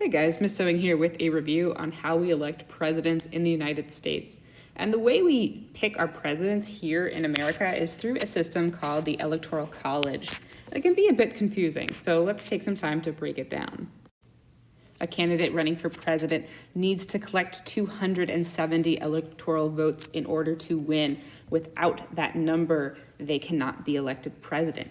Hey guys, Miss Sewing here with a review on how we elect presidents in the United States. And the way we pick our presidents here in America is through a system called the Electoral College. It can be a bit confusing, so let's take some time to break it down. A candidate running for president needs to collect 270 electoral votes in order to win. Without that number, they cannot be elected president.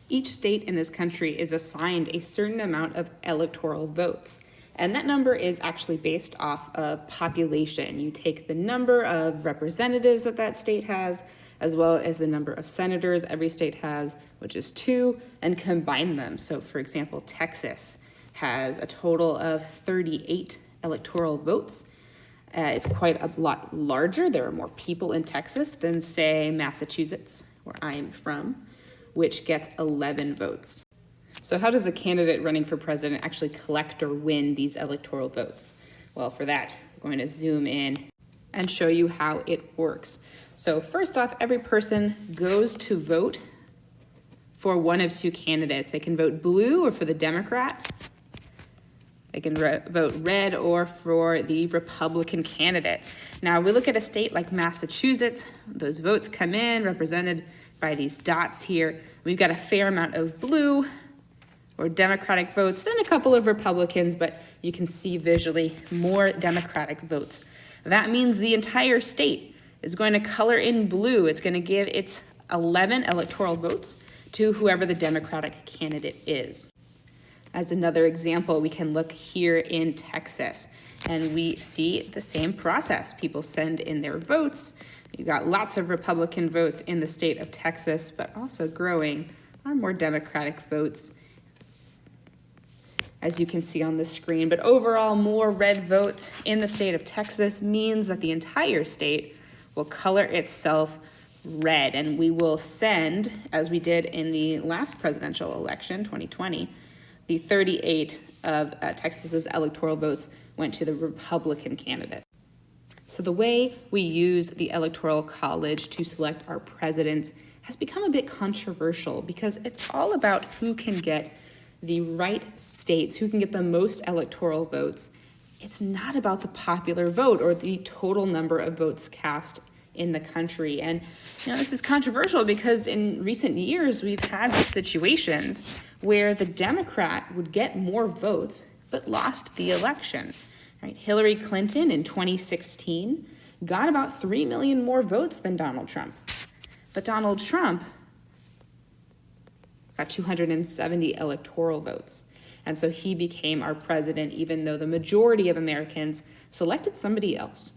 Each state in this country is assigned a certain amount of electoral votes, and that number is actually based off of population. You take the number of representatives that state has, as well as the number of senators every state has, which is 2, and combine them. So for example, Texas has a total of 38 electoral votes. It's quite a lot larger. There are more people in Texas than, say, Massachusetts, where I'm from, which gets 11 votes. So how does a candidate running for president actually collect or win these electoral votes? Well, for that, we're going to zoom in and show you how it works. So first off, every person goes to vote for one of 2 candidates. They can vote blue or for the Democrat. They can vote red or for the Republican candidate. Now, we look at a state like Massachusetts. Those votes come in represented by these dots here. We've got a fair amount of blue or Democratic votes and a couple of Republicans, but you can see visually more Democratic votes. That means the entire state is going to color in blue. It's going to give its 11 electoral votes to whoever the Democratic candidate is. As another example, we can look here in Texas, and we see the same process. People send in their votes. You've got lots of Republican votes in the state of Texas, but also growing are more Democratic votes, as you can see on the screen. But overall, more red votes in the state of Texas means that the entire state will color itself red, and we will send, as we did in the last presidential election, 2020, the 38 of Texas's electoral votes went to the Republican candidate. So the way we use the Electoral College to select our presidents has become a bit controversial because it's all about who can get the right states, who can get the most electoral votes. It's not about the popular vote or the total number of votes cast in the country. And this is controversial because in recent years, we've had situations where the Democrat would get more votes but lost the election. Right? Hillary Clinton in 2016 got about 3 million more votes than Donald Trump. But Donald Trump got 270 electoral votes. And so he became our president, even though the majority of Americans selected somebody else.